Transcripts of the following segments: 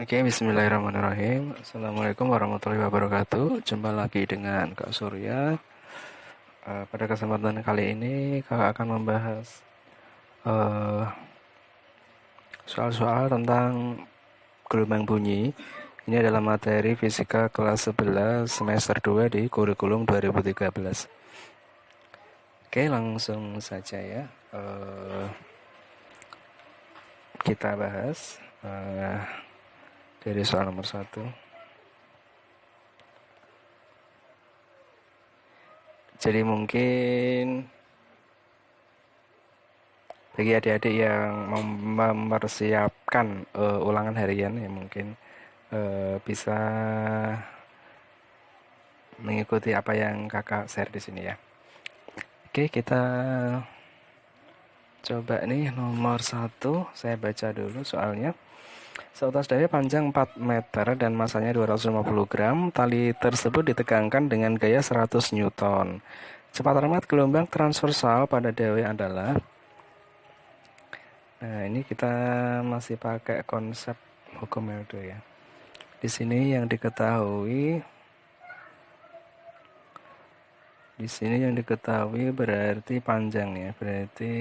Oke, bismillahirrahmanirrahim. Assalamualaikum warahmatullahi wabarakatuh. Jumpa lagi dengan Kak Surya. Pada kesempatan kali ini, Kakak akan membahas eh, soal-soal tentang gelombang bunyi. Ini adalah materi fisika kelas 11 semester 2 di kurikulum 2013. Oke, langsung saja ya. Kita bahas dari soal nomor 1. Jadi mungkin bagi adik-adik yang mempersiapkan ulangan harian ya mungkin bisa mengikuti apa yang kakak share di sini ya. Oke, kita coba nih nomor 1. Saya baca dulu soalnya. Seutas daya panjang 4 meter dan masanya 250 gram, tali tersebut ditegangkan dengan gaya 100 Newton. Cepat remat gelombang transversal pada daya adalah. Nah, ini kita masih pakai konsep hukum L2 ya. Di sini yang diketahui berarti panjang ya, berarti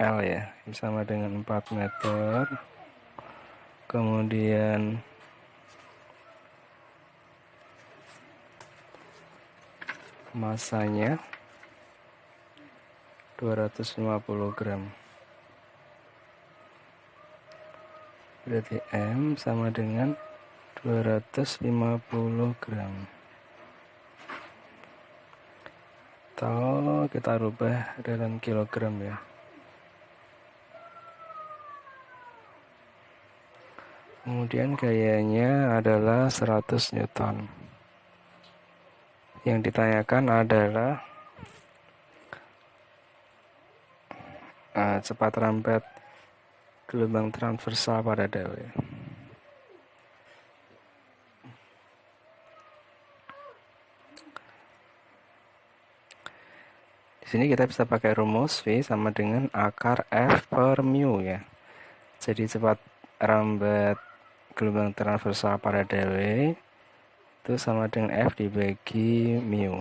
L ya, sama dengan 4 meter. Kemudian masanya 250 gram. Berarti M sama dengan 250 gram. Atau kita rubah dalam kilogram ya. Kemudian gayanya adalah 100 Newton. Yang ditanyakan adalah cepat rambat gelombang transversal pada daya. Di sini kita bisa pakai rumus V sama dengan akar F per mu ya. Jadi cepat rambat gelombang transversal pada daya itu sama dengan F dibagi mu.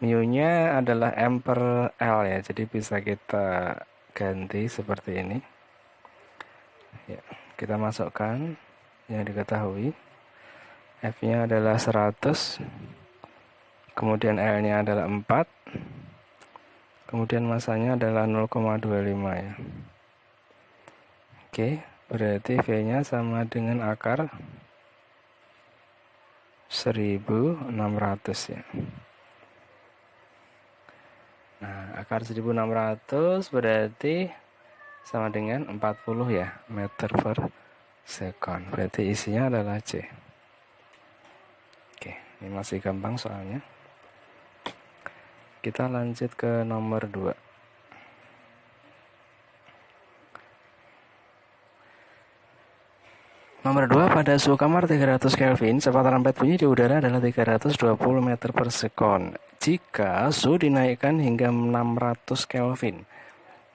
Mu-nya adalah M per L ya. Jadi bisa kita ganti seperti ini. Ya, kita masukkan yang diketahui. F-nya adalah 100. Kemudian L-nya adalah 4. Kemudian masanya adalah 0,25 ya. Oke, berarti V-nya sama dengan akar 1600 ya. Nah, akar 1600 berarti sama dengan 40 ya, meter per second. Berarti isinya adalah C. Oke, ini masih gampang soalnya. Kita lanjut ke nomor 2. Nomor 2, pada suhu kamar 300 Kelvin, cepat rambat bunyi di udara adalah 320 meter per second. Jika suhu dinaikkan hingga 600 Kelvin,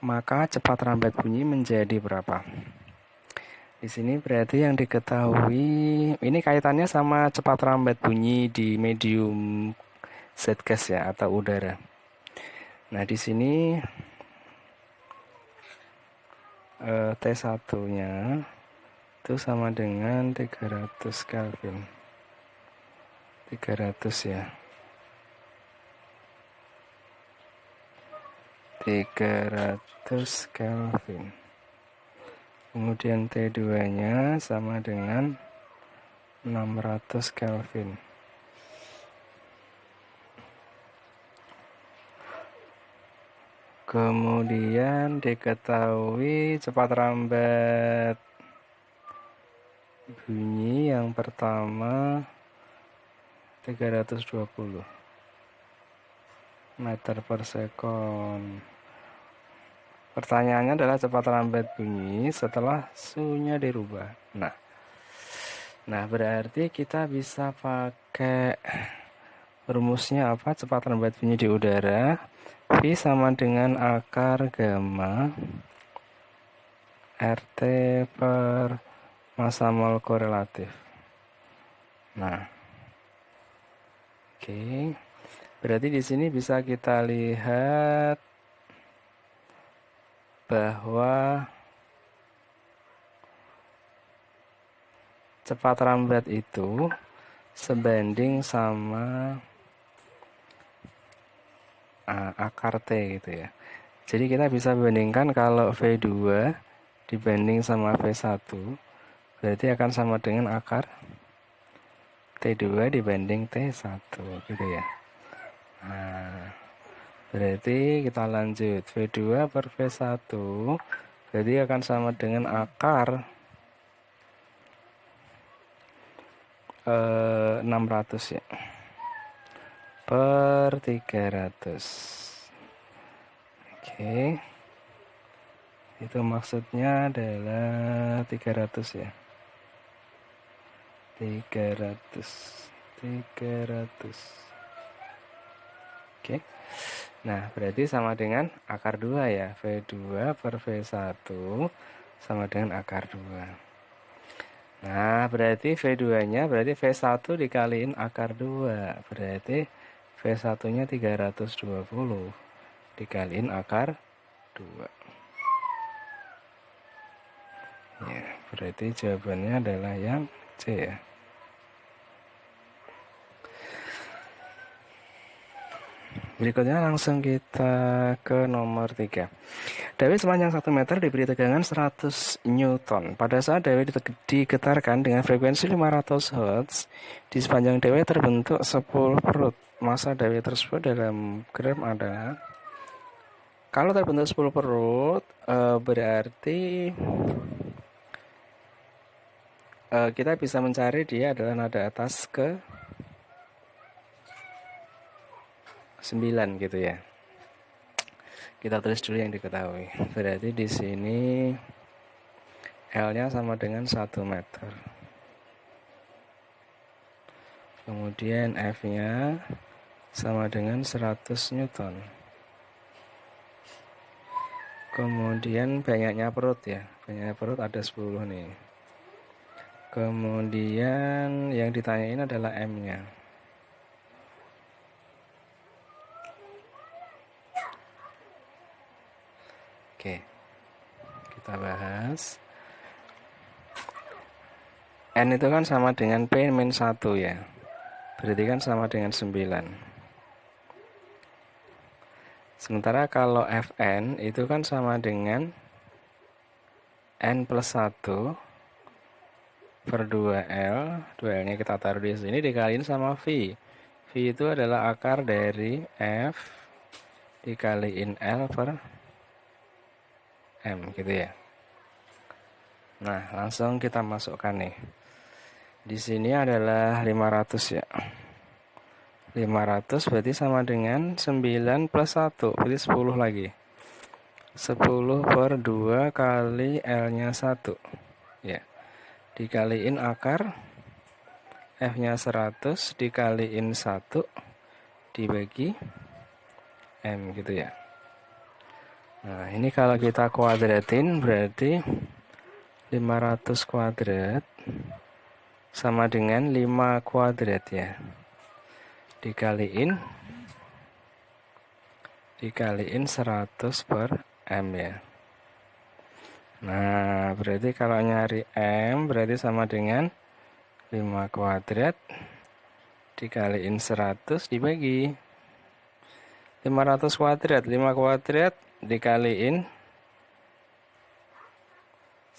maka cepat rambat bunyi menjadi berapa? Di sini berarti yang diketahui, ini kaitannya sama cepat rambat bunyi di medium Z-gas ya, atau udara. Nah, di sini T1-nya itu sama dengan 300 Kelvin. 300 ya. 300 Kelvin. Kemudian T2-nya sama dengan 600 Kelvin. Kemudian diketahui cepat rambat bunyi yang pertama 320 meter per second. Pertanyaannya adalah cepat rambat bunyi setelah suhunya dirubah. Nah, berarti kita bisa pakai rumusnya apa? Cepat rambat bunyi di udara V sama dengan akar gamma RT per massa mol korelatif. Nah, oke. Berarti di sini bisa kita lihat bahwa cepat lambat itu sebanding sama akar T gitu ya. Jadi kita bisa bandingkan kalau V2 dibanding sama V1 berarti akan sama dengan akar T2 dibanding T1 gitu ya. Nah, berarti kita lanjut V2 per V1 berarti akan sama dengan akar 600 ya per 300. Oke, itu maksudnya adalah 300 ya, 300. Oke, nah berarti sama dengan akar 2 ya, V2 per V1 sama dengan akar 2. Nah, berarti V2-nya berarti V1 dikaliin akar 2. Berarti V1-nya 320 dikaliin akar 2. Ya, berarti jawabannya adalah yang C ya. Berikutnya langsung kita ke nomor 3. Dawai sepanjang 1 meter diberi tegangan 100 Newton. Pada saat dawai digetarkan dengan frekuensi 500 Hz, di sepanjang dawai terbentuk 10 perut. Massa dawai tersebut dalam gram adalah, kalau terbentuk 10 perut, berarti kita bisa mencari dia adalah nada atas ke 9 gitu ya. Kita tulis dulu yang diketahui. Berarti di sini L-nya sama dengan 1 meter. Kemudian F-nya sama dengan 100 Newton. Kemudian banyaknya perut ya. Banyaknya perut ada 10 nih. Kemudian yang ditanyain adalah M-nya. Oke, kita bahas. N itu kan sama dengan P min 1 ya. Berarti kan sama dengan 9. Sementara kalau Fn itu kan sama dengan N plus 1 per 2L. 2L-nya kita taruh di sini dikaliin sama V. V itu adalah akar dari F dikaliin L per M gitu ya. Nah, langsung kita masukkan nih. Di sini adalah 500 ya. 500 berarti sama dengan 9 plus 1, berarti 10 lagi. 10 per 2 kali L-nya 1. Ya. Dikaliin akar F-nya 100 dikaliin 1 dibagi M gitu ya. Nah, ini kalau kita kuadratin berarti 500 kuadrat sama dengan 5 kuadrat ya. Dikaliin 100 per M ya. Nah, berarti kalau nyari M berarti sama dengan 5 kuadrat dikaliin 100 dibagi 500 kuadrat. 5 kuadrat dikaliin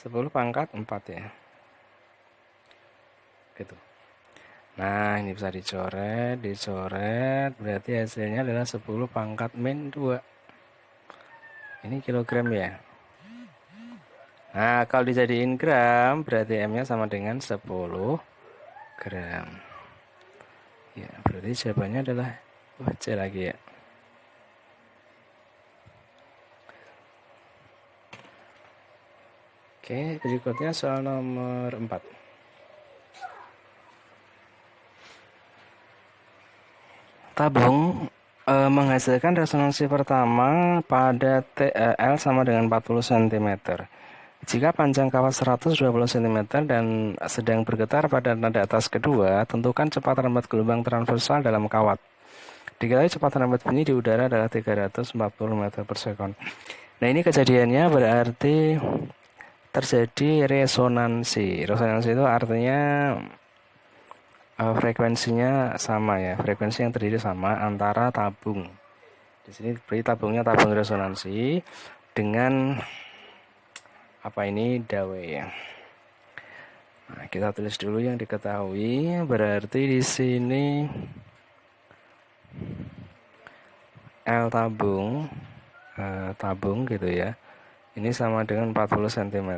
10 pangkat 4 ya. Gitu. Nah, ini bisa dicoret, berarti hasilnya adalah 10 pangkat min 2. Ini kilogram ya. Nah, kalau dijadiin gram, berarti M-nya sama dengan 10 gram. Ya, berarti jawabannya adalah C lagi ya. Oke, berikutnya soal nomor 4. Tabung menghasilkan resonansi pertama pada L sama dengan 40 cm. Jika panjang kawat 120 cm dan sedang bergetar pada nada atas kedua, tentukan cepat lambat gelombang transversal dalam kawat. Diketahui cepat lambat bunyi di udara adalah 340 meter per sekon. Nah, ini kejadiannya berarti terjadi resonansi. Resonansi itu artinya frekuensinya sama ya. Frekuensi yang terdiri sama antara tabung. Di sini beri tabungnya tabung resonansi dengan apa ini dawai ya. Nah, kita tulis dulu yang diketahui. Berarti di sini L tabung tabung gitu ya. Ini sama dengan 40 cm.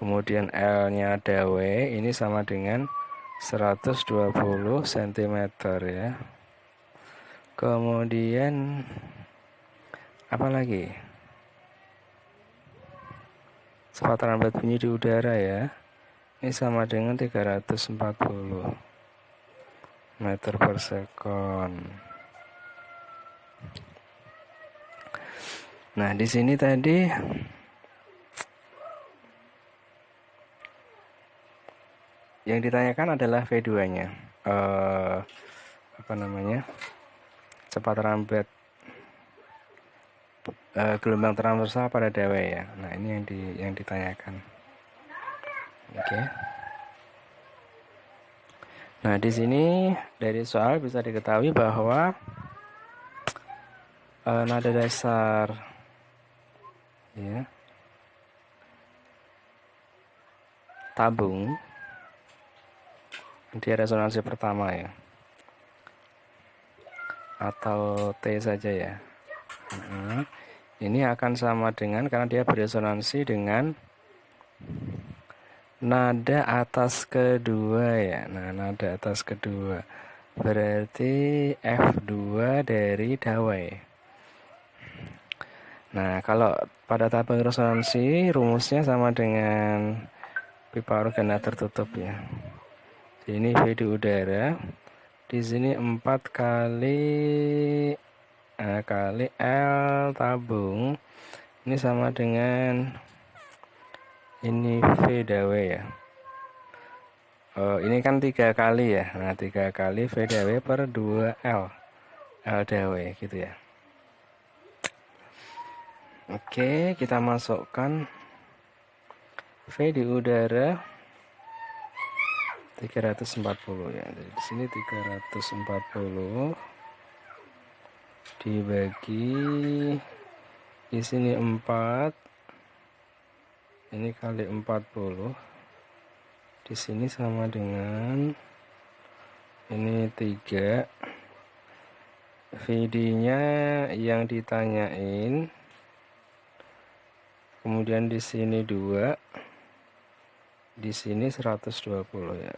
Kemudian L-nya dawai ini sama dengan 120 cm ya. Kemudian apa lagi? Cepat lambat bunyi di udara ya. Ini sama dengan 340 meter per sekon. Nah, di sini tadi yang ditanyakan adalah V2-nya. Apa namanya? Cepat lambat gelombang transversal pada dawai ya. Nah, ini yang ditanyakan. Oke. Nah, di sini dari soal bisa diketahui bahwa nada dasar ya tabung di resonansi pertama ya, atau T saja ya. Ini akan sama dengan, karena dia beresonansi dengan nada atas kedua ya. Nah, nada atas kedua berarti F2 dari dawai. Nah, kalau pada tabung resonansi rumusnya sama dengan pipa organa tertutup ya. Ini V di udara. Di sini 4 kali L tabung. Ini sama dengan ini V dawai ya. Ini kan 3 kali ya. Nah, 3 kali V dawai per 2 L dawai gitu ya. Oke, kita masukkan V di udara 340 ya. Jadi di sini 340 dibagi di sini 4. Ini kali 40. Di sini sama dengan ini 3. VD-nya yang ditanyain. Kemudian di sini 2. Di sini 120 ya.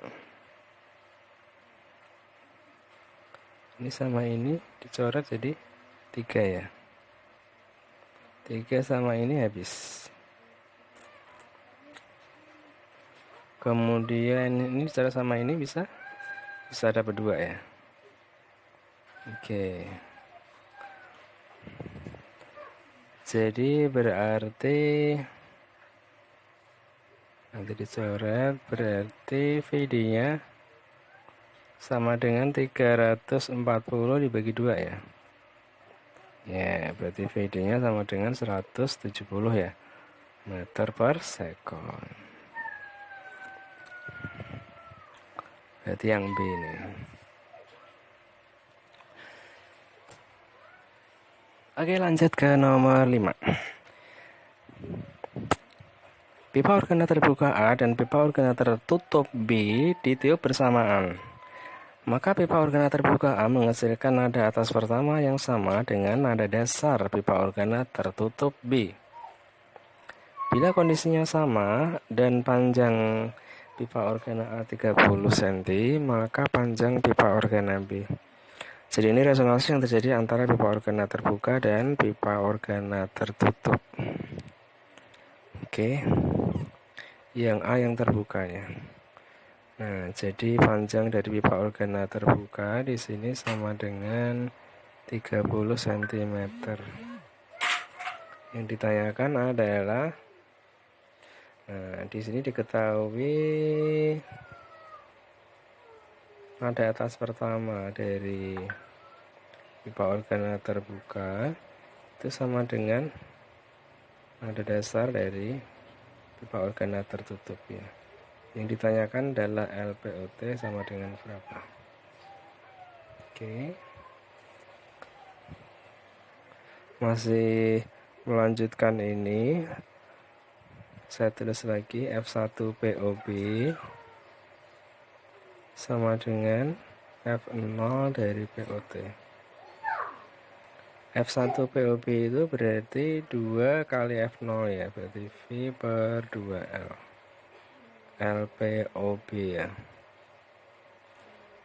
Ini sama ini dicoret jadi 3 ya. 3 sama ini habis. Kemudian ini secara sama ini bisa dapat 2 ya. Oke. Jadi berarti nanti dicoret, berarti VD-nya sama dengan 340 dibagi 2 ya. Ya, berarti VD-nya sama dengan 170 ya, meter per sekon. Berarti yang B ini. Oke, lanjut ke nomor 5. Pipa organa terbuka A dan pipa organa tertutup B ditiup bersamaan. Maka pipa organa terbuka A menghasilkan nada atas pertama yang sama dengan nada dasar pipa organa tertutup B. Bila kondisinya sama dan panjang pipa organa A 30 cm, maka panjang pipa organa B. Jadi ini resonansi yang terjadi antara pipa organa terbuka dan pipa organa tertutup. Oke. Yang A yang terbukanya. Nah, jadi panjang dari pipa organa terbuka di sini sama dengan 30 cm. Yang ditanyakan adalah, nah di sini diketahui nada atas pertama dari pipa organa terbuka itu sama dengan nada dasar dari pipa organa tertutup ya. Yang ditanyakan adalah LPOT sama dengan berapa. Oke. Masih melanjutkan ini, saya tulis lagi F1 POB sama dengan F0 dari POT. F1 POB itu berarti 2 kali F0 ya, berarti V per 2L LPOB ya.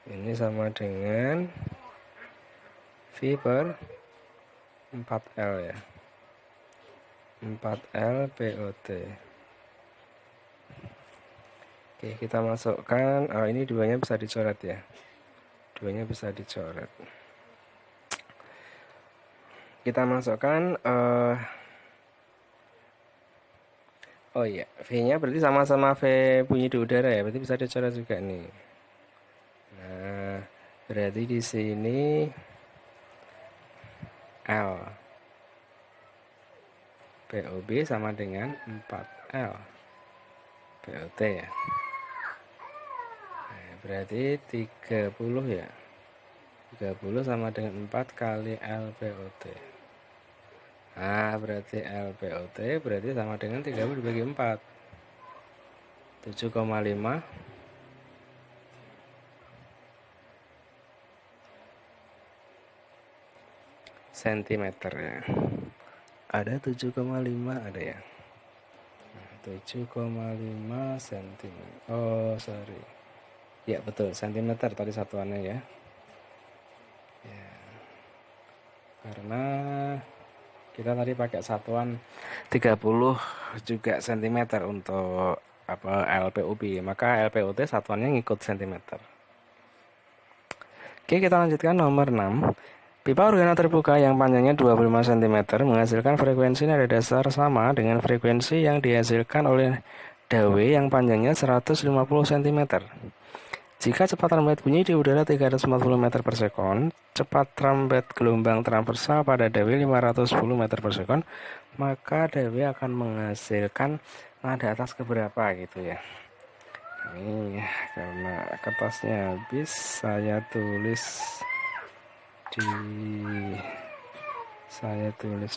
Ini sama dengan V per 4L ya, 4L POT. Oke, kita masukkan, ini duanya bisa dicoret ya, duanya bisa dicoret. Kita masukkan, oh iya, V-nya berarti sama-sama V bunyi di udara ya, berarti bisa dicoret juga nih. Nah, berarti di sini L POB sama dengan 4L POT ya. Nah, berarti 30 ya. 30 sama dengan 4 kali LPOT. Nah, berarti LPOT berarti sama dengan 30 dibagi 4. 7,5 cm ya. Ada 7,5 ada ya. 7,5 cm. Oh, sorry. Ya, betul, cm tadi satuannya ya. Ya. Karena kita tadi pakai satuan 30 juga cm untuk LPOB, maka LPOT satuannya ngikut cm. Oke, kita lanjutkan nomor 6. Pipa organa terbuka yang panjangnya 25 cm menghasilkan frekuensi nada dasar sama dengan frekuensi yang dihasilkan oleh dawe yang panjangnya 150 cm. Jika cepat rambat bunyi di udara 340 meter per sekon, cepat rambat gelombang transversal pada dawe 510 meter per sekon, maka dawe akan menghasilkan nada atas keberapa gitu ya. Ini karena kertasnya habis, saya tulis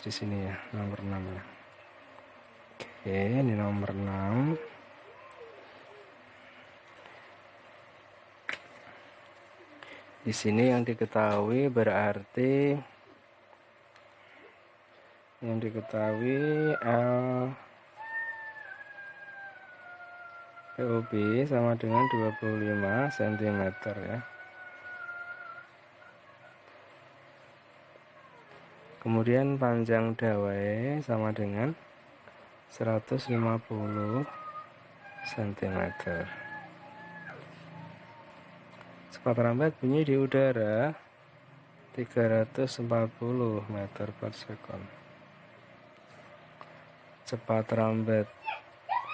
di sini ya, nomor 6 ya. Oke, ini nomor 6. Di sini yang diketahui berarti LPOB sama dengan 25 cm ya. Kemudian panjang dawai sama dengan 150 cm. Cepat rambat bunyi di udara 340 meter per sekon. Cepat rambat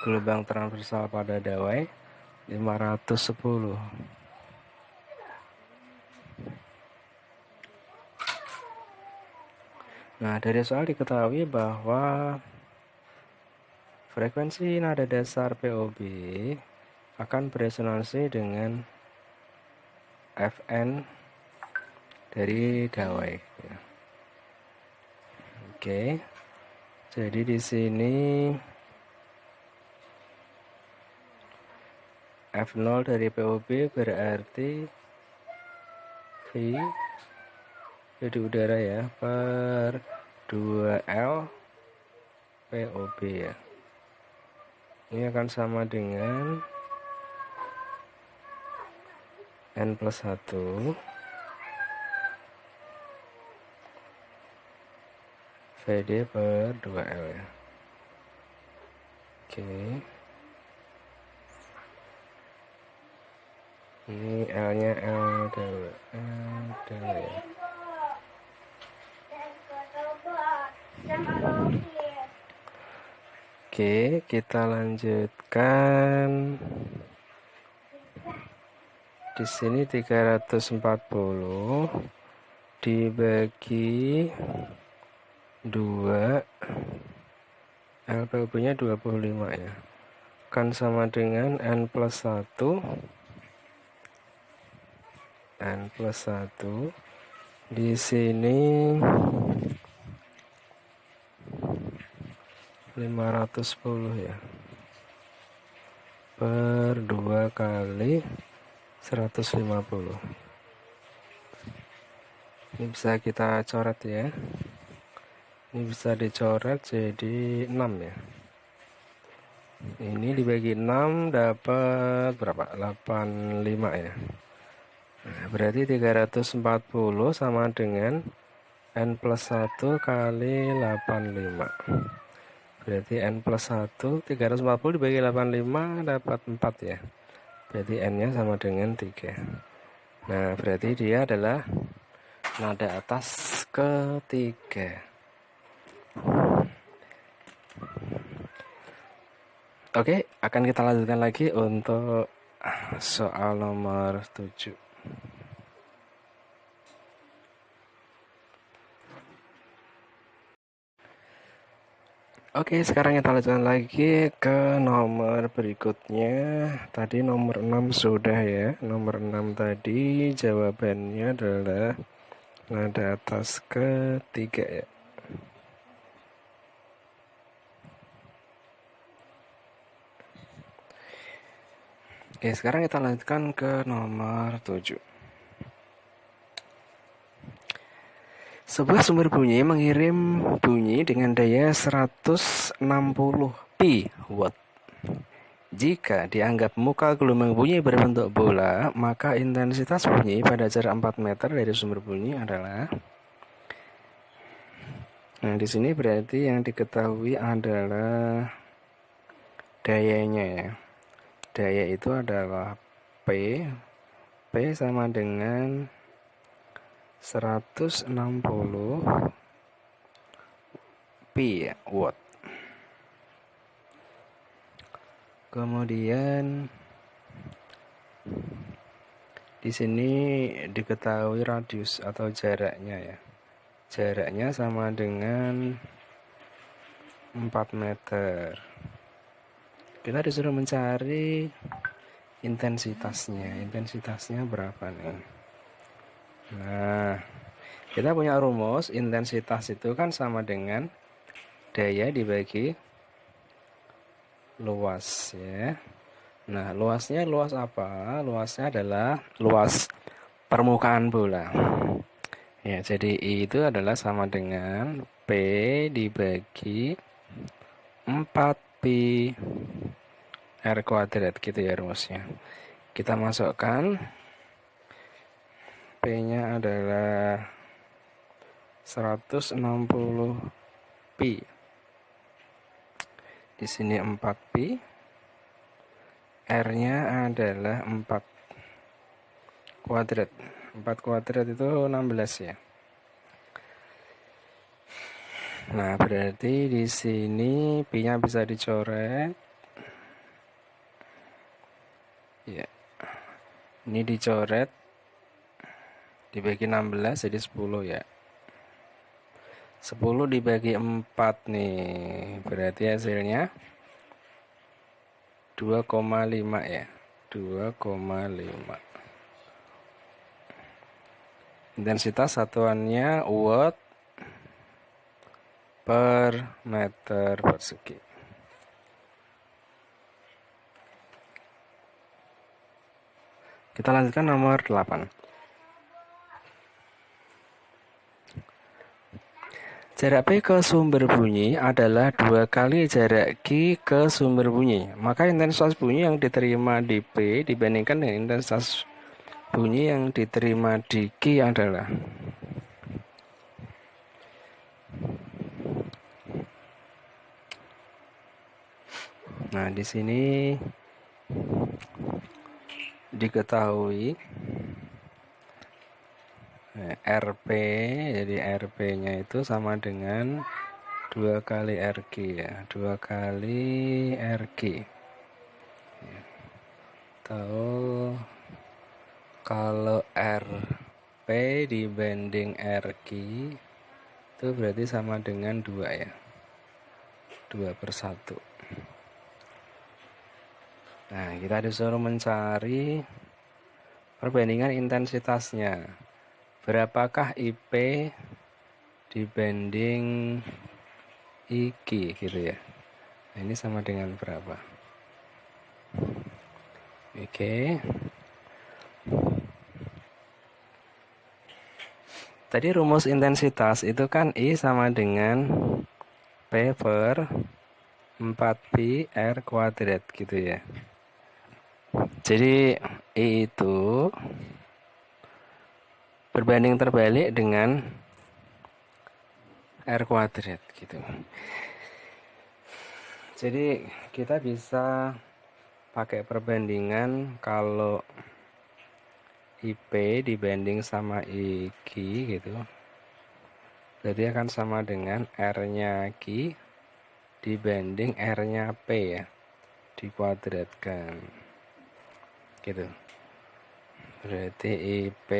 gelombang transversal pada dawai 510. Nah, dari soal diketahui bahwa frekuensi nada dasar POB akan beresonansi dengan Fn dari dawai. Oke. Jadi di sini F0 dari POB berarti V di udara ya per 2L POB ya. Ini akan sama dengan N plus 1 VD per 2L ya. Oke. Ini L nya L ya. Oke, kita lanjutkan. Di sini 340 dibagi 2, LPUB-nya 25 ya. Kan sama dengan N plus 1. N plus 1. Di sini 510 ya. Per 2 kali 150. Ini bisa kita coret ya. Ini bisa dicoret jadi 6 ya. Ini dibagi 6 dapat berapa? 85 ya. Nah, berarti 340 sama dengan N plus 1 kali 85. Berarti N plus 1, 340 dibagi 85 dapat 4 ya. Berarti N-nya sama dengan 3. Nah, berarti dia adalah nada atas ketiga. Oke, akan kita lanjutkan lagi untuk soal nomor 7. Oke, sekarang kita lanjutkan lagi ke nomor berikutnya. Tadi nomor 6 sudah ya. Nomor 6 tadi jawabannya adalah nada atas ketiga ya. Oke, sekarang kita lanjutkan ke nomor 7. Sebuah sumber bunyi mengirim bunyi dengan daya 160 pi watt. Jika dianggap muka gelombang bunyi berbentuk bola, maka intensitas bunyi pada jarak 4 meter dari sumber bunyi adalah. Nah, di sini berarti yang diketahui adalah dayanya ya. Daya itu adalah P. P sama dengan 160 pi ya, watt. Kemudian di sini diketahui radius atau jaraknya ya. Jaraknya sama dengan 4 meter. Kita disuruh mencari intensitasnya. Intensitasnya berapa nih? Nah, kita punya rumus intensitas itu kan sama dengan daya dibagi luas ya. Nah, luasnya luas apa? Luasnya adalah luas permukaan bola. Ya, jadi I itu adalah sama dengan P dibagi 4 pi R kuadrat gitu ya rumusnya. Kita masukkan P-nya adalah 160 pi. Di sini 4 pi. R-nya adalah 4 kuadrat. 4 kuadrat itu 16 ya. Nah, berarti di sini pi-nya bisa dicoret. Ya. Ini dicoret dibagi 16 jadi 10 ya. 10 dibagi 4 nih. Berarti hasilnya 2,5 ya. 2,5. Intensitas satuannya watt per meter persegi. Kita lanjutkan nomor 8. Jarak P ke sumber bunyi adalah 2 kali jarak Q ke sumber bunyi. Maka intensitas bunyi yang diterima di P dibandingkan dengan intensitas bunyi yang diterima di Q adalah. Nah, di sini diketahui RP, jadi RP-nya itu sama dengan 2 kali RG ya, 2 kali RG ya. Tahu kalau RP dibanding RG itu berarti sama dengan 2 ya, 2/1. Nah, kita disuruh mencari perbandingan intensitasnya. Berapakah IP dibanding IG gitu ya. Nah, ini sama dengan berapa? Oke. Tadi rumus intensitas itu kan I sama dengan P per 4pi R kuadrat gitu ya. Jadi I itu berbanding terbalik dengan R kuadrat gitu. Jadi kita bisa pakai perbandingan kalau IP dibanding sama IG gitu, berarti akan sama dengan R-nya G dibanding R-nya P ya, dikuadratkan gitu. Berarti IP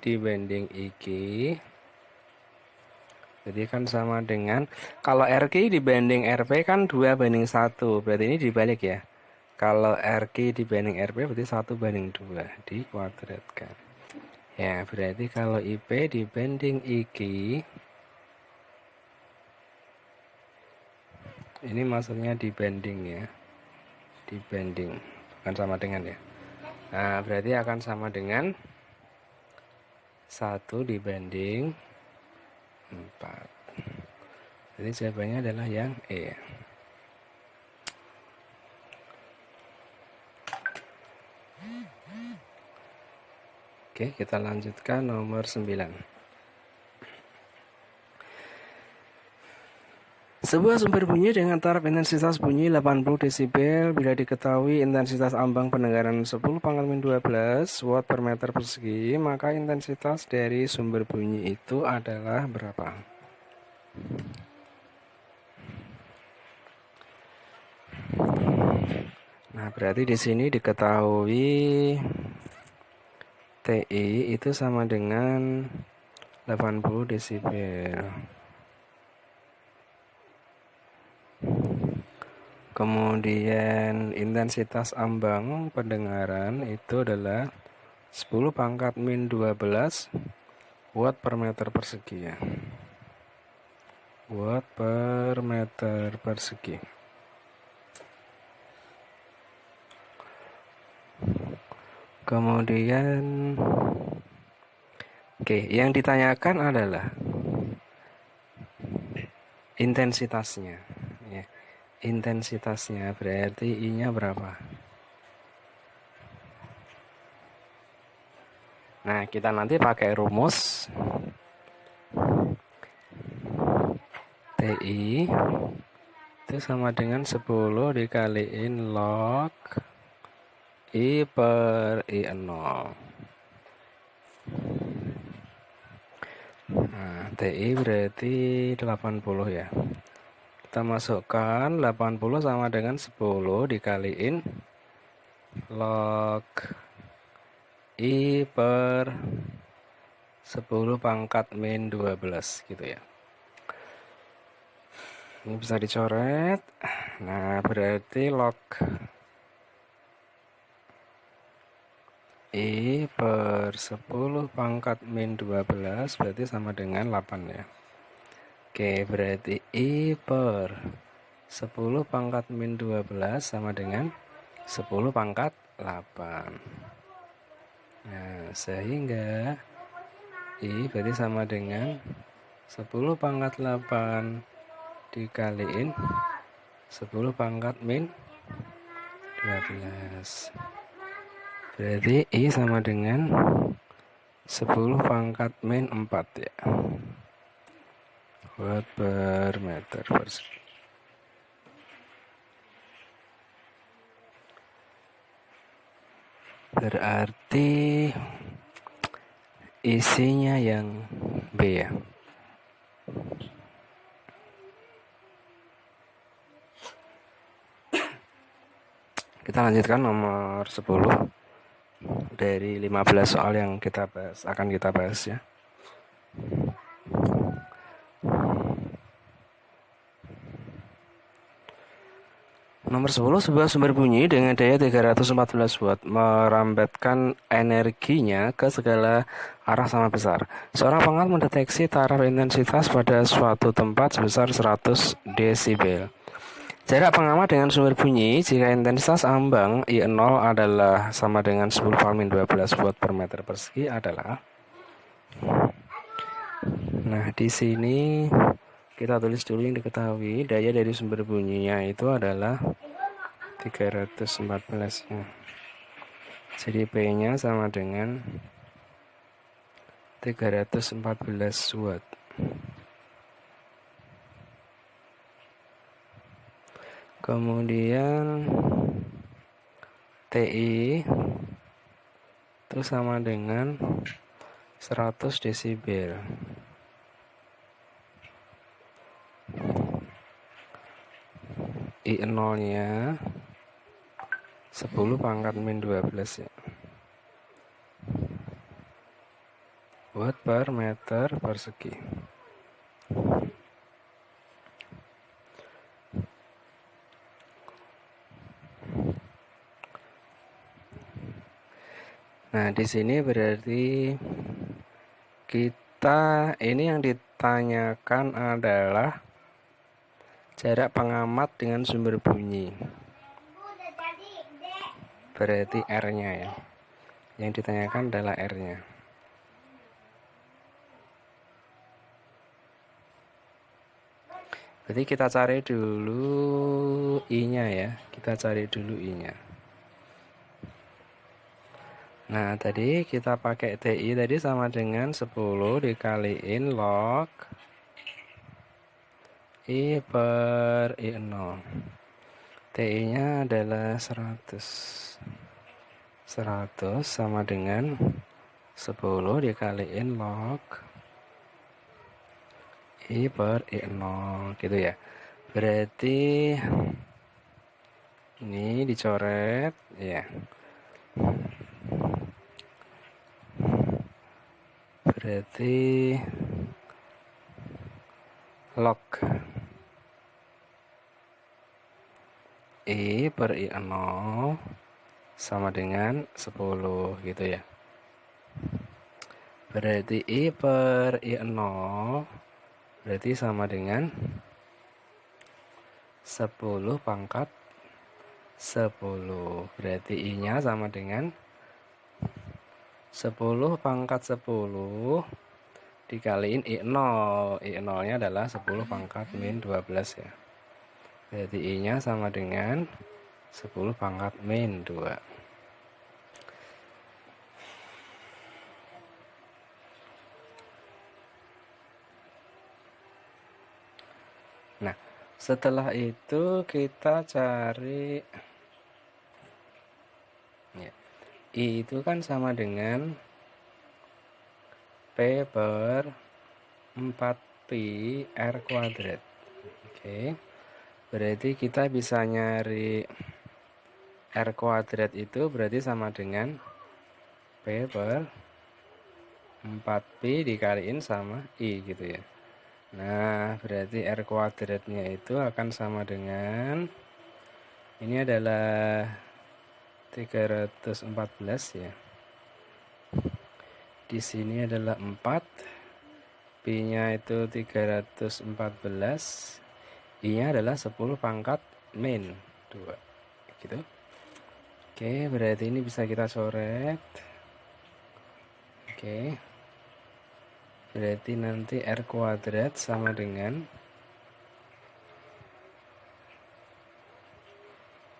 dibanding IG jadi kan sama dengan, kalau RG dibanding RP kan 2/1, berarti ini dibalik ya. Kalau RG dibanding RP berarti 1/2 dikuadratkan. Ya, berarti kalau IP dibanding IG, ini maksudnya dibanding ya. Dibanding, bukan sama dengan ya. Nah, berarti akan sama dengan 1/4. Jadi jawabannya adalah yang E. Oke, kita lanjutkan nomor 9. Sebuah sumber bunyi dengan taraf intensitas bunyi 80 desibel bila diketahui intensitas ambang pendengaran 10⁻12 watt per meter persegi, maka intensitas dari sumber bunyi itu adalah berapa? Nah, berarti di sini diketahui TI itu sama dengan 80 desibel. Kemudian intensitas ambang pendengaran itu adalah 10⁻12 watt per meter persegi ya. Watt per meter persegi. Kemudian yang ditanyakan adalah intensitasnya ya. Intensitasnya berarti I-nya berapa? Nah, kita nanti pakai rumus TI itu sama dengan 10 dikaliin log I per I0. Nah, TI berarti 80 ya. Kita masukkan 80 sama dengan 10 dikaliin log I per 10⁻12 gitu ya. Ini bisa dicoret. Nah, berarti log I per 10⁻12 berarti sama dengan 8 ya. Oke, berarti I per 10⁻12 sama dengan 10⁻8. Nah, sehingga I berarti sama dengan 10⁻8 dikaliin 10⁻12. Berarti I sama dengan 10⁻4 ya. Watt per meter persegi. Berarti isinya yang B ya. Kita lanjutkan nomor 10 dari 15 soal yang akan kita bahas ya. Nomor 10, sebuah sumber bunyi dengan daya 314 watt merambatkan energinya ke segala arah sama besar. Seorang pengamat mendeteksi taraf intensitas pada suatu tempat sebesar 100 desibel. Jarak pengamat dengan sumber bunyi jika intensitas ambang I0 adalah sama dengan 10 min 12 watt per meter persegi adalah. Nah, di sini kita tulis dulu yang diketahui. Daya dari sumber bunyinya itu adalah 314 ya. Jadi P-nya sama dengan 314 watt. Kemudian TI itu sama dengan 100 desibel. I0-nya 10 pangkat min 12 ya. Watt per meter persegi. Nah, di sini berarti kita ini yang ditanyakan adalah jarak pengamat dengan sumber bunyi. Berarti R-nya ya. Yang ditanyakan adalah R-nya. Berarti kita cari dulu I-nya ya. Kita cari dulu I-nya. Nah, tadi kita pakai TI tadi sama dengan 10 dikaliin log I per I0. TI-nya adalah 100. 100 sama dengan 10 dikaliin log I per I0 gitu ya. Berarti ini dicoret ya. Berarti log I per I0 sama dengan 10 gitu ya. Berarti I per I0 berarti sama dengan 10 pangkat 10. Berarti I-nya sama dengan 10 pangkat 10 dikaliin I0. I0-nya adalah 10 pangkat min 12 ya. Berarti I-nya sama dengan 10 pangkat min 2. Nah, setelah itu kita cari ya. I itu kan sama dengan P per 4pi R kuadrat. Oke. Berarti kita bisa nyari R kuadrat itu berarti sama dengan P per 4pi dikaliin sama I gitu ya. Nah, berarti R kuadratnya itu akan sama dengan ini adalah 314 ya. Di sini adalah 4. Pi-nya itu 314. I-nya adalah 10 pangkat min 2. Gitu. Oke, berarti ini bisa kita coret. Oke. Berarti nanti R kuadrat sama dengan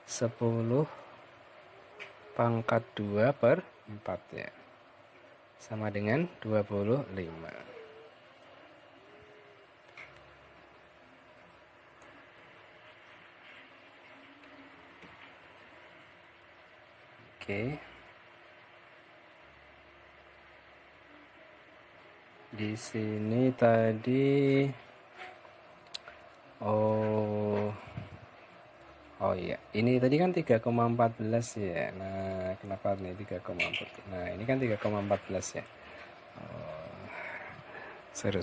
10 pangkat 2 per 4 ya. Sama dengan 25. Oke. Di sini tadi Oh iya, ini tadi kan 3,14 ya. Nah, kenapa nih 3,14? Nah, ini kan 3,14 ya. Seru.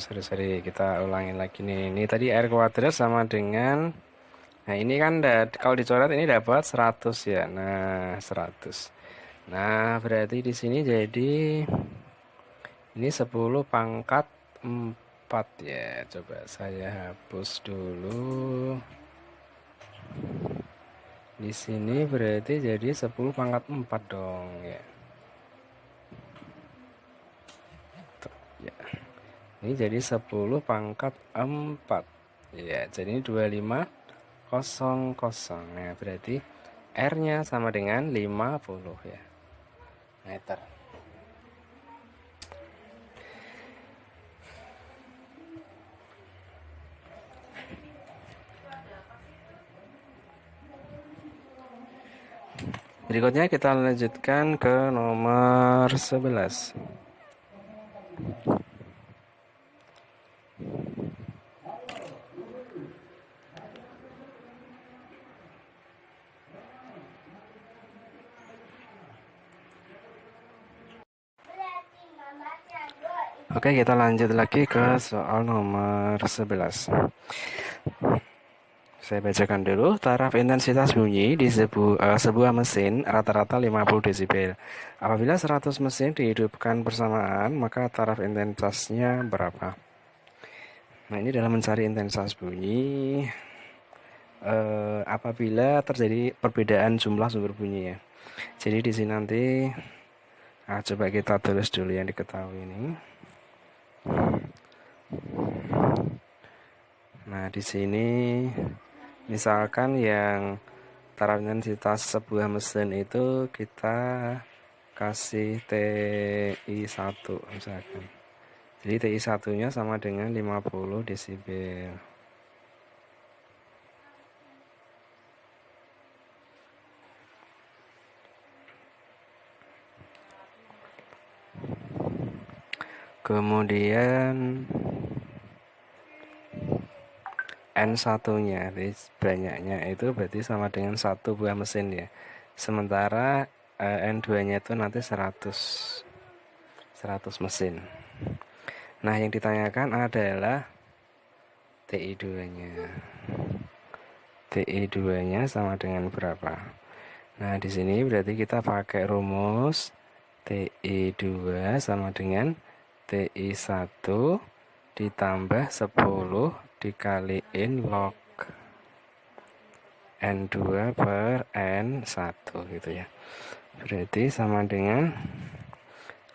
Kita ulangin lagi nih. Ini tadi R kuadrat sama dengan, nah ini kan kalau dicoret ini dapat 100 ya. Nah, 100. Nah, berarti di sini jadi ini 10 pangkat 4 ya. Coba saya hapus dulu. Di sini berarti jadi 10 pangkat 4 dong ya. Ya. Ini jadi 10 pangkat 4. Ya, jadi ini 2500. Nah, berarti R-nya sama dengan 50 ya. Meter. Berikutnya kita lanjutkan ke nomor 11. Oke, kita lanjut lagi ke soal nomor 11. Saya bacakan dulu. Taraf intensitas bunyi di sebuah mesin rata-rata 50 desibel. Apabila 100 mesin dihidupkan bersamaan, maka taraf intensitasnya berapa? Nah, ini dalam mencari intensitas bunyi apabila terjadi perbedaan jumlah sumber bunyi ya. Jadi di sini nanti coba kita tulis dulu yang diketahui ini. Nah, di sini misalkan yang taraf intensitas sebuah mesin itu kita kasih TI1 misalkan. Jadi TI1-nya sama dengan 50 desibel. Kemudian N1-nya, jadi banyaknya itu berarti sama dengan 1 buah mesin ya. Sementara N2-nya itu nanti 100 mesin. Nah, yang ditanyakan adalah TI2-nya. TI2-nya sama dengan berapa? Nah, di sini berarti kita pakai rumus TI2 sama dengan TI1 ditambah 10 dikaliin log N2 per N1 gitu ya. Berarti sama dengan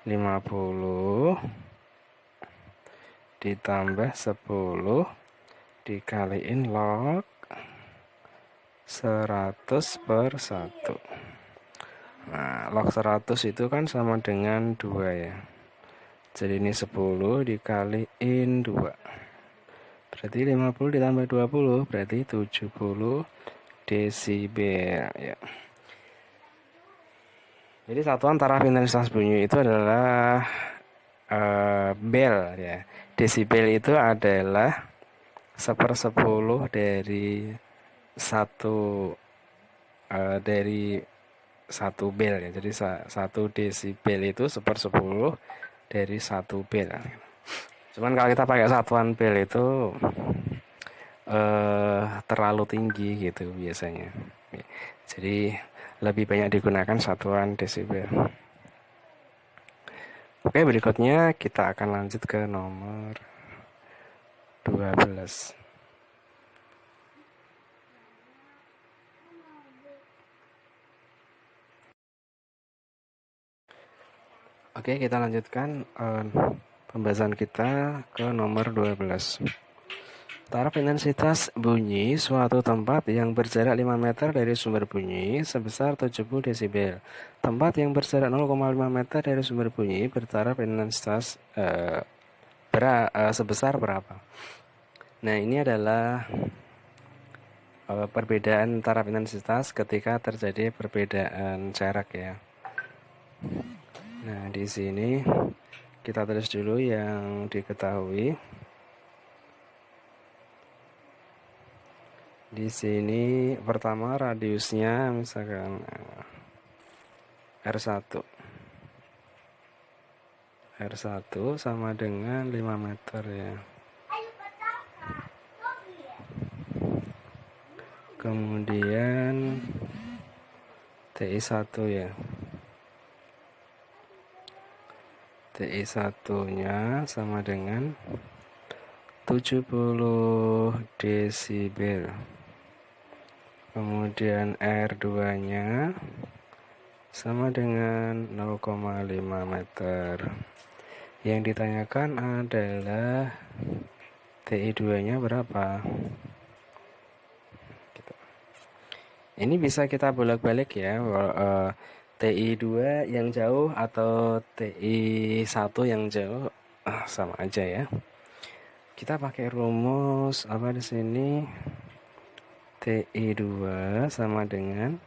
50 ditambah 10 dikaliin log 100 per 1. Nah, log 100 itu kan sama dengan 2 ya. Jadi ini 10 dikaliin 2. Berarti 50 ditambah 20 berarti 70 desibel ya. Jadi satuan taraf intensitas bunyi itu adalah bel ya. Desibel itu adalah 1/10 dari dari 1 bel ya. Jadi 1 desibel itu 1/10 dari 1 bel. Cuman kalau kita pakai satuan bel itu terlalu tinggi gitu biasanya. Jadi lebih banyak digunakan satuan desibel. Oke, berikutnya kita akan lanjut ke nomor 12. Oke, kita lanjutkan pembahasan kita ke nomor 12. Taraf intensitas bunyi suatu tempat yang berjarak 5 meter dari sumber bunyi sebesar 70 desibel. Tempat yang berjarak 0,5 meter dari sumber bunyi bertaraf intensitas sebesar berapa? Nah, ini adalah perbedaan taraf intensitas ketika terjadi perbedaan jarak ya. Nah, di sini kita tulis dulu yang diketahui. Di sini pertama radiusnya misalkan R1. R1 sama dengan 5 meter ya. Kemudian TI1 ya. TI1-nya sama dengan 70 desibel. Kemudian R2-nya sama dengan 0,5 meter. Yang ditanyakan adalah TI2-nya berapa? Ini bisa kita bolak-balik ya, TI2 yang jauh atau TI1 yang jauh sama aja ya. Kita pakai rumus apa di sini? TI2 sama dengan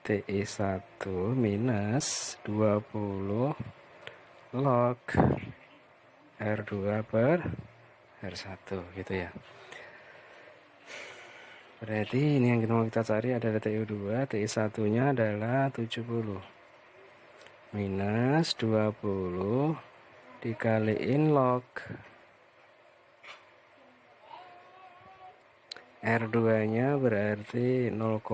TI1 minus 20 log R2 per R1 gitu ya. Berarti ini yang mau kita cari adalah TI2, TI1-nya adalah 70 minus 20 dikaliin log R2-nya berarti 0,5,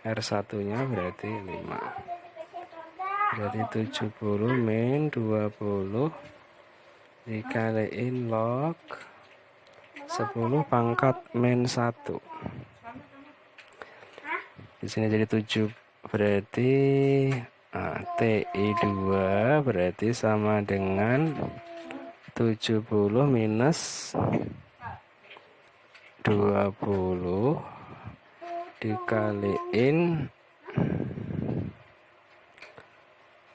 R1-nya berarti 5. Berarti 70 min 20 dikaliin log 10 pangkat min 1. Di sini jadi 7, berarti TI2 berarti sama dengan 70 minus 20 dikaliin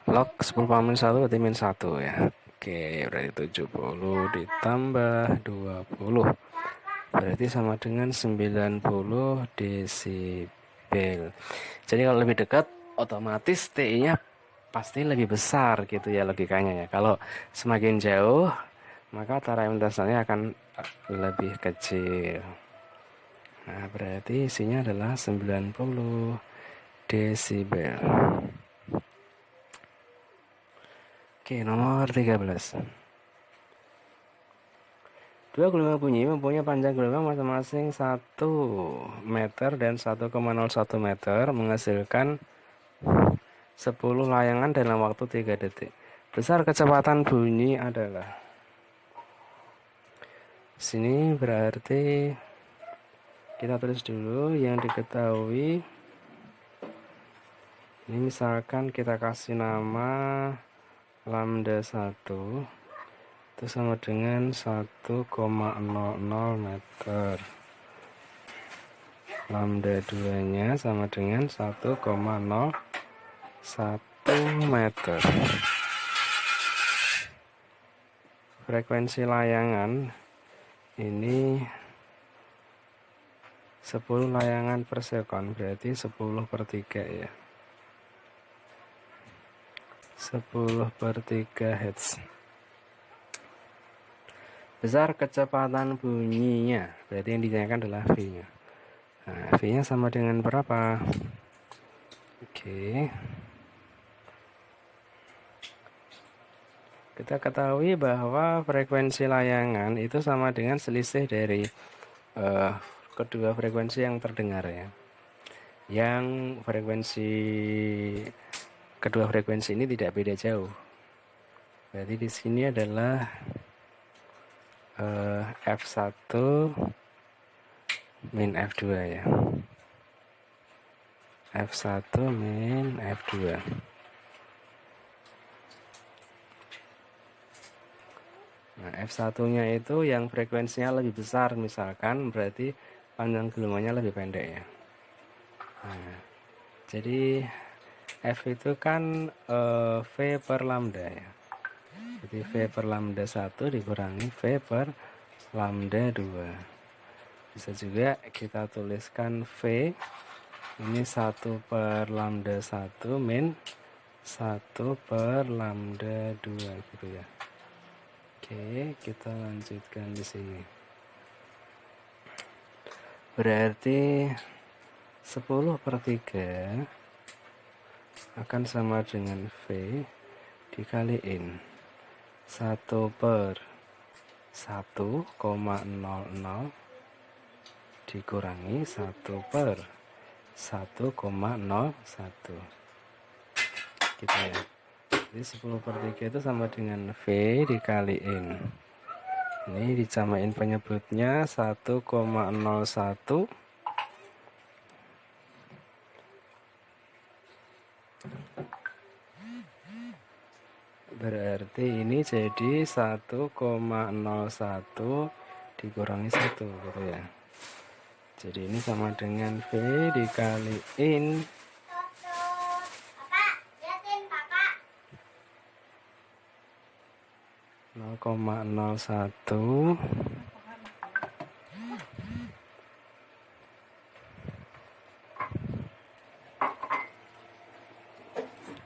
log 10 pangkat min 1 berarti min 1 ya. Oke, berarti 70 ditambah 20 berarti sama dengan 90 desibel. Jadi kalau lebih dekat otomatis TI-nya pasti lebih besar gitu ya logikanya ya. Kalau semakin jauh maka tara impedansinya akan lebih kecil. Nah, berarti isinya adalah 90 desibel. Oke, nomor 13. Dua gelombang bunyi mempunyai panjang gelombang masing-masing 1 meter dan 1,01 meter menghasilkan 10 layangan dalam waktu 3 detik. Besar kecepatan bunyi adalah. Sini berarti kita tulis dulu yang diketahui. Ini misalkan kita kasih nama lambda 1 itu sama dengan 1,00 meter. Lambda 2 nya sama dengan 1,01 meter. Frekuensi layangan ini 10 layangan per sekon, berarti 10 per 3 ya. 10 per 3 Hz. Besar kecepatan bunyinya, berarti yang ditanyakan adalah V-nya. Nah, V-nya sama dengan berapa? Oke. Kita ketahui bahwa frekuensi layangan itu sama dengan selisih dari kedua frekuensi yang terdengar ya. Yang kedua frekuensi ini tidak beda jauh. Berarti di sini adalah F1 min F2 ya. F1 min F2. Nah, F1-nya itu yang frekuensinya lebih besar misalkan, berarti panjang gelombangnya lebih pendek ya. Nah, jadi F itu kan V per lambda ya. Jadi V per lambda 1 dikurangi V per lambda 2. Bisa juga kita tuliskan V ini 1 per lambda 1 min 1 per lambda 2 gitu ya. Oke, kita lanjutkan di sini. Berarti 10/3 akan sama dengan V dikaliin 1/1,00 dikurangi 1/1,01 gitu ya. Jadi 10/3 itu sama dengan V dikaliin, ini disamain penyebutnya 1,01, berarti ini jadi 1,01 dikurangi 1 gitu ya. Jadi ini sama dengan V dikaliin 0,01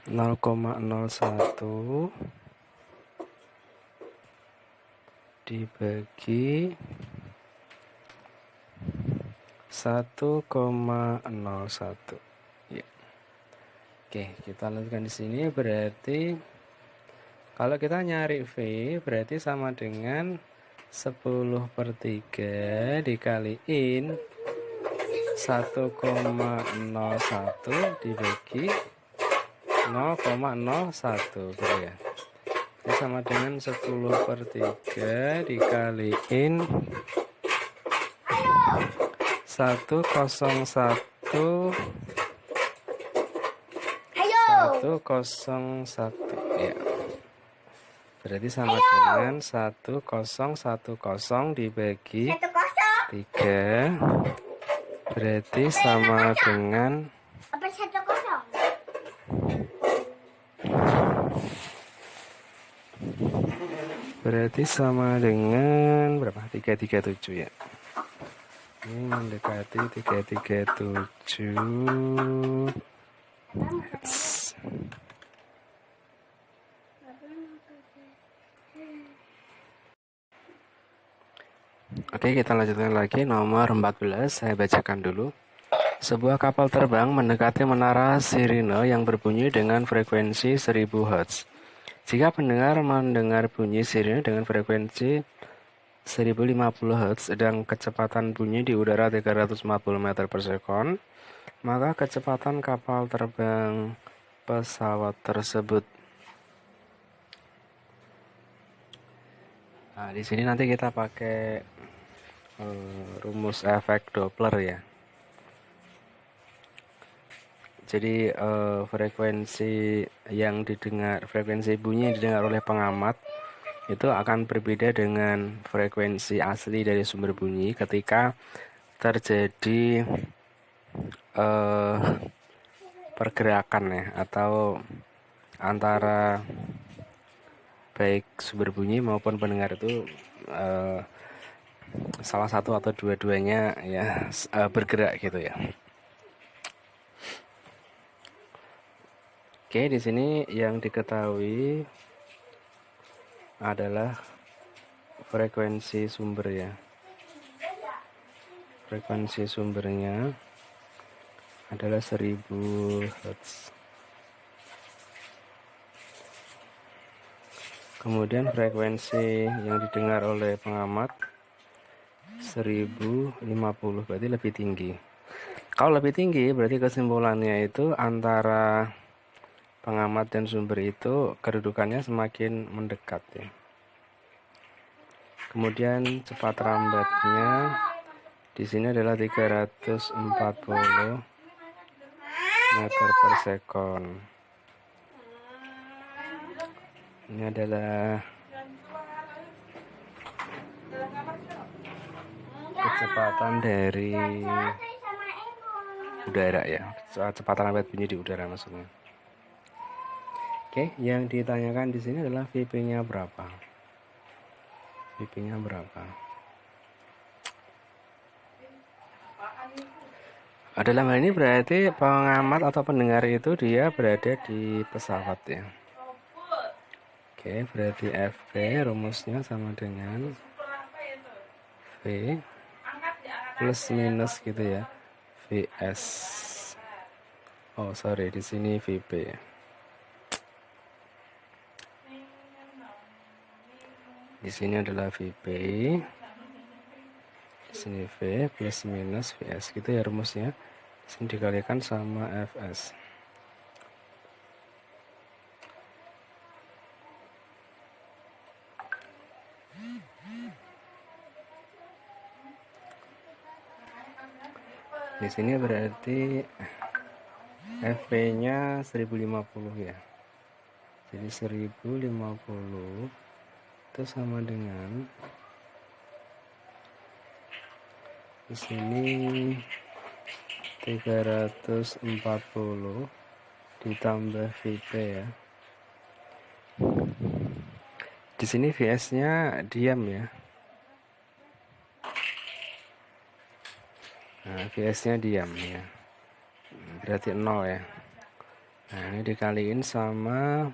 0,01 dibagi 1,01 ya. Oke, kita lanjutkan di sini. Berarti kalau kita nyari V berarti sama dengan 10/3 dikaliin 1,01 dibagi 0,01 gitu ya. Ini sama dengan 10/3 dikaliin 101 ya. Berarti sama dengan 1010 dibagi 3 berarti sama dengan apa 10? berarti sama dengan berapa? 337 ya. Ini mendekati 337 Hertz. Oke, kita lanjutkan lagi nomor 14. Saya bacakan dulu. Sebuah kapal terbang mendekati menara sirine yang berbunyi dengan frekuensi 1000 Hz. Jika pendengar mendengar bunyi sirine dengan frekuensi 1050 Hz dan kecepatan bunyi di udara 340 meter per sekon, maka kecepatan kapal terbang pesawat tersebut. Nah, di sini nanti kita pakai rumus efek Doppler ya. Jadi frekuensi bunyi yang didengar oleh pengamat itu akan berbeda dengan frekuensi asli dari sumber bunyi ketika terjadi pergerakan ya, atau antara baik sumber bunyi maupun pendengar itu salah satu atau dua-duanya ya bergerak gitu ya. Oke, di sini yang diketahui adalah frekuensi sumber ya. Frekuensi sumbernya adalah 1000 Hz. Kemudian frekuensi yang didengar oleh pengamat 1050, berarti lebih tinggi. Kalau lebih tinggi berarti kesimpulannya itu antara pengamat dan sumber itu kedudukannya semakin mendekat ya. Kemudian cepat rambatnya di sini adalah 340 meter per sekon. Ini adalah kecepatan dari udara ya, kecepatan rambat bunyi di udara maksudnya. Oke, yang ditanyakan di sini adalah VP-nya berapa? VP-nya berapa? Dalam hal ini berarti pengamat atau pendengar itu dia berada di pesawat ya. Oke, berarti FP rumusnya sama dengan V plus minus gitu ya, VS. Oh sorry, di sini VB. Di sini adalah VB. Di sini V plus minus VS gitu ya rumusnya. Di sini dikalikan sama FS. Di sini berarti FP-nya 1050 ya. Jadi 1050 itu sama dengan di sini 340 ditambah VP ya. Di sini VS-nya diam ya. Nah, VS-nya diam ya. Berarti 0 ya. Nah, ini dikaliin sama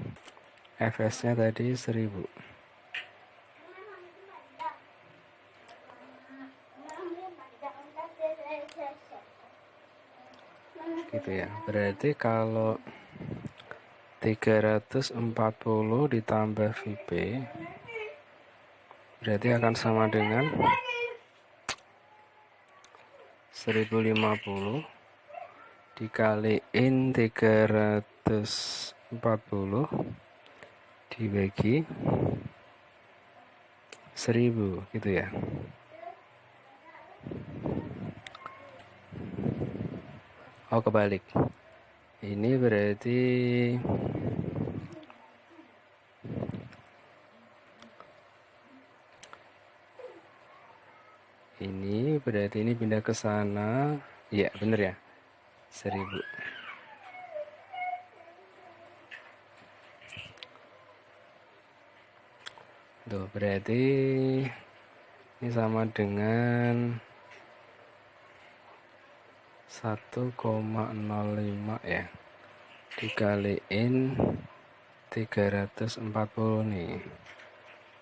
FS-nya tadi 1000. Gitu ya. Berarti kalau 340 ditambah VP berarti akan sama dengan 1050 dikaliin 340 dibagi 1000 gitu ya. Oh kebalik. Ini berarti ini pindah ke sana. Iya, bener ya. 1000. Tuh, berarti ini sama dengan 1,05 ya. Dikaliin 340 nih.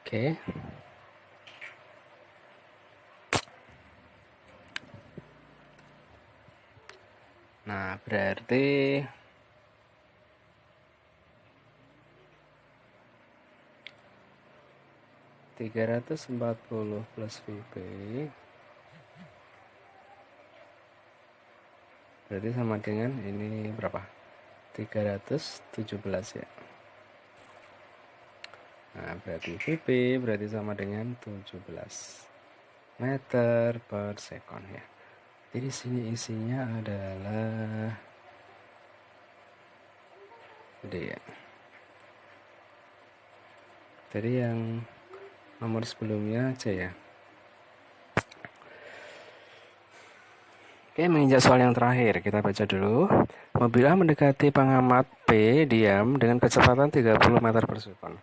Oke. Nah, berarti (340 plus VP) berarti sama dengan ini berapa? 317 ya. Nah, berarti VP berarti sama dengan 17 meter per sekon ya. Jadi sini isinya adalah D ya. Tadi yang nomor sebelumnya C ya. Oke, menginjak soal yang terakhir, kita baca dulu. Mobil A mendekati pengamat P diam dengan kecepatan 30 meter per sekon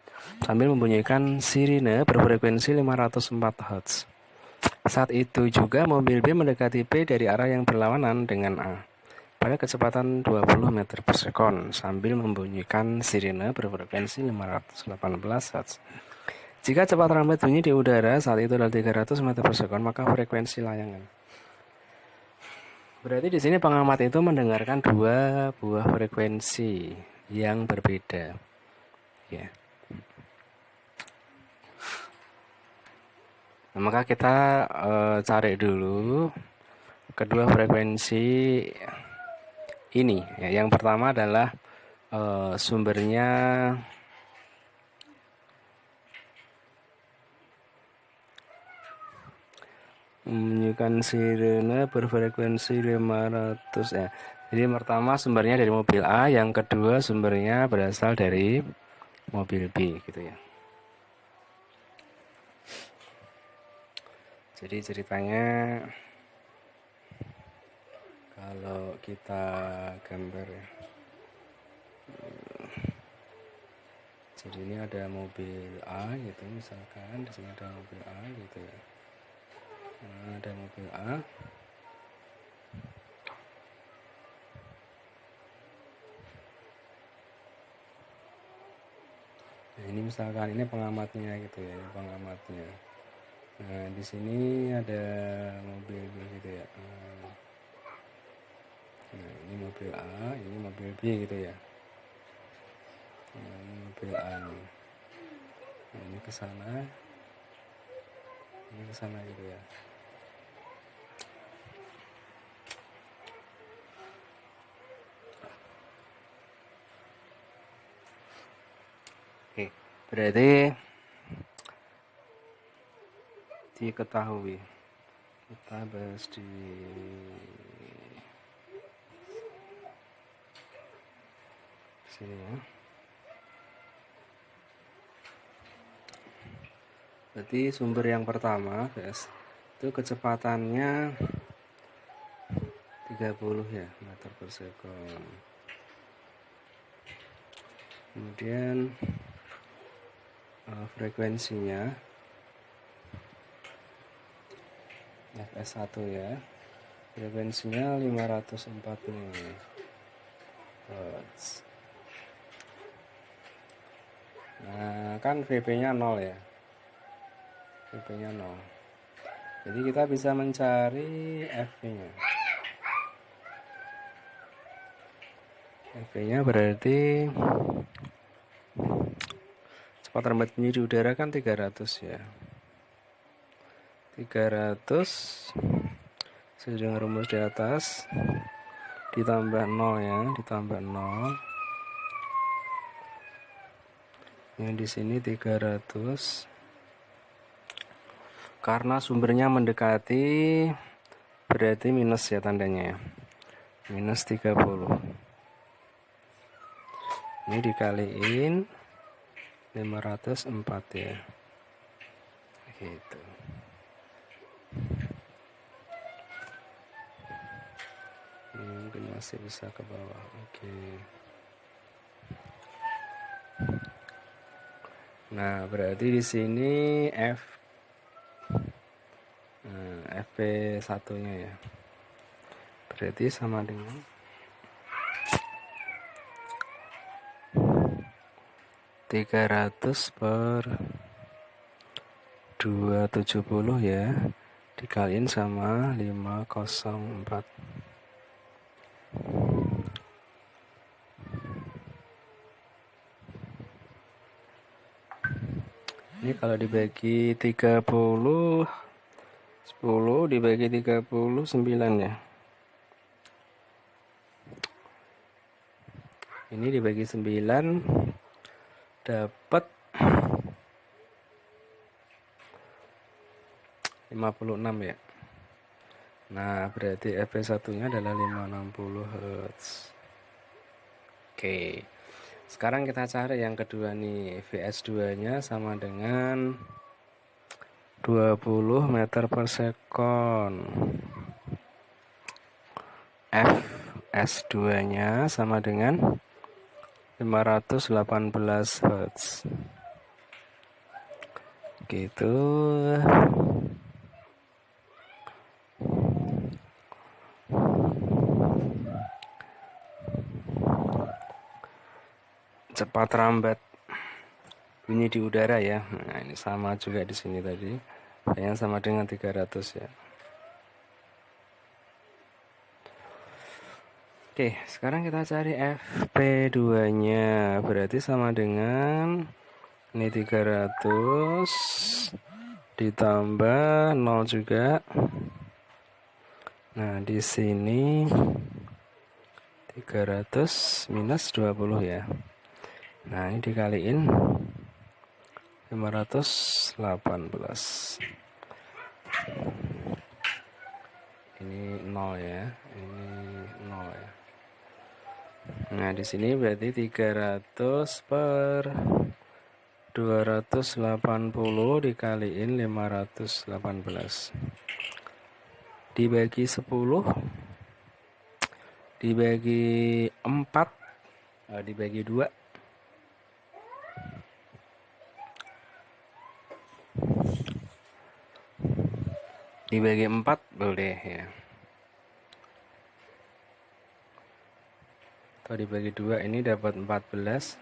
sambil membunyikan sirine berfrekuensi 504 Hz. Saat itu juga mobil B mendekati P dari arah yang berlawanan dengan A pada kecepatan 20 meter per sekon sambil membunyikan sirine berfrekuensi 518 Hz. Jika cepat lambat bunyi di udara saat itu adalah 300 meter per sekon, maka frekuensi layangan. Berarti di sini pengamat itu mendengarkan dua buah frekuensi yang berbeda. Ya. Nah, maka kita cari dulu kedua frekuensi ini. Ya, yang pertama adalah sumbernya membunyikan sirene berfrekuensi 500 ya. Jadi pertama sumbernya dari mobil A, yang kedua sumbernya berasal dari mobil B gitu ya. Jadi ceritanya kalau kita gambar ya. Jadi ini ada mobil A gitu misalkan, di sini ada mobil A gitu ya. Nah, ada mobil A. Nah, ini misalkan ini pengamatnya gitu ya, ini pengamatnya. Nah, di sini ada mobil gitu ya. Nah, ini mobil A, ini mobil B gitu ya. Nah, ini mobil A nih. Nah, ini ke sana. Ini ke sana gitu ya. Oke, berarti diketahui. Kita bahas di sini ya. Berarti sumber yang pertama, guys, itu kecepatannya 30 ya meter per second. Kemudian frekuensinya fs1 ya. Frekuensinya 504 nih. Hertz. Nah, kan VP-nya 0 ya. VP-nya 0. Jadi kita bisa mencari FV-nya. FV-nya berarti kecepatan rambat bunyi di udara kan 300 ya. 300 sesuai dengan rumus di atas ditambah 0 ya, ditambah 0. Yang di sini 300. Karena sumbernya mendekati berarti minus ya tandanya ya. Minus 30. Ini dikaliin 504 ya. Gitu. Ini mungkin masih bisa ke bawah. Oke. Nah, berarti di sini FP1-nya ya. Berarti sama dengan 300 per 270 ya, dikaliin sama 504. Ini kalau dibagi 30, 10 dibagi 30, 9 ya. Ini dibagi 9 dapat 56 ya. Nah, berarti FP1-nya adalah 560 Hz. Oke. Sekarang kita cari yang kedua nih. VS2-nya sama dengan 20 meter per second. FS2-nya sama dengan 518 Hz. Gitu. Cepat rambat bunyi di udara ya. Nah, ini sama juga di sini tadi. Yang sama dengan 300 ya. Oke, sekarang kita cari FP2-nya. Berarti sama dengan ini 300 ditambah 0 juga. Nah, di sini 300 minus 20 ya. Nah, ini dikaliin 518. Ini 0 ya. Ini 0 ya. Nah, di sini berarti 300 per 280 dikaliin 518. Dibagi 10, dibagi 4, dibagi 2. Dibagi 4 boleh ya. Atau dibagi 2, ini dapat 14.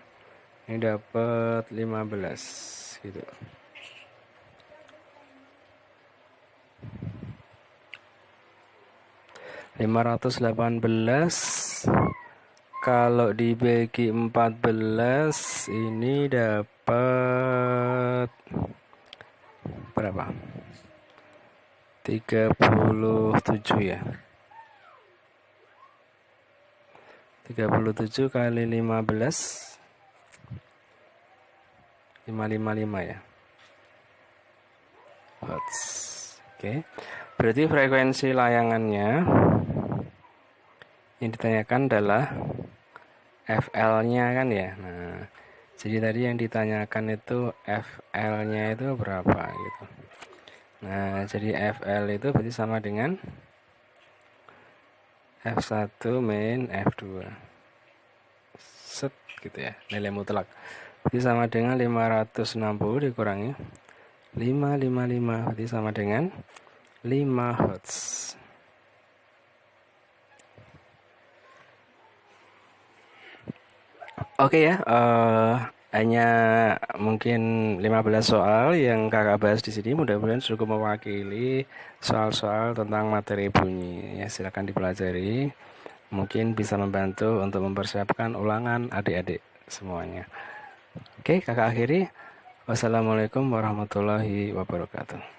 Ini dapat 15 gitu. 518 kalau dibagi 14 ini dapat berapa? 37 ya. 37 kali 15 555 ya. Hertz. Oke. Berarti frekuensi layangannya yang ditanyakan adalah FL-nya kan ya. Nah, jadi tadi yang ditanyakan itu FL-nya itu berapa gitu. Nah, jadi FL itu berarti sama dengan F1 min F2. Set gitu ya, nilai mutlak. Berarti sama dengan 560 dikurangi 555, berarti sama dengan 5 Hz. Oke ya, hanya mungkin 15 soal yang kakak bahas di sini, mudah-mudahan cukup mewakili soal-soal tentang materi bunyi. Ya, silakan dipelajari, mungkin bisa membantu untuk mempersiapkan ulangan adik-adik semuanya. Oke, kakak akhiri. Wassalamualaikum warahmatullahi wabarakatuh.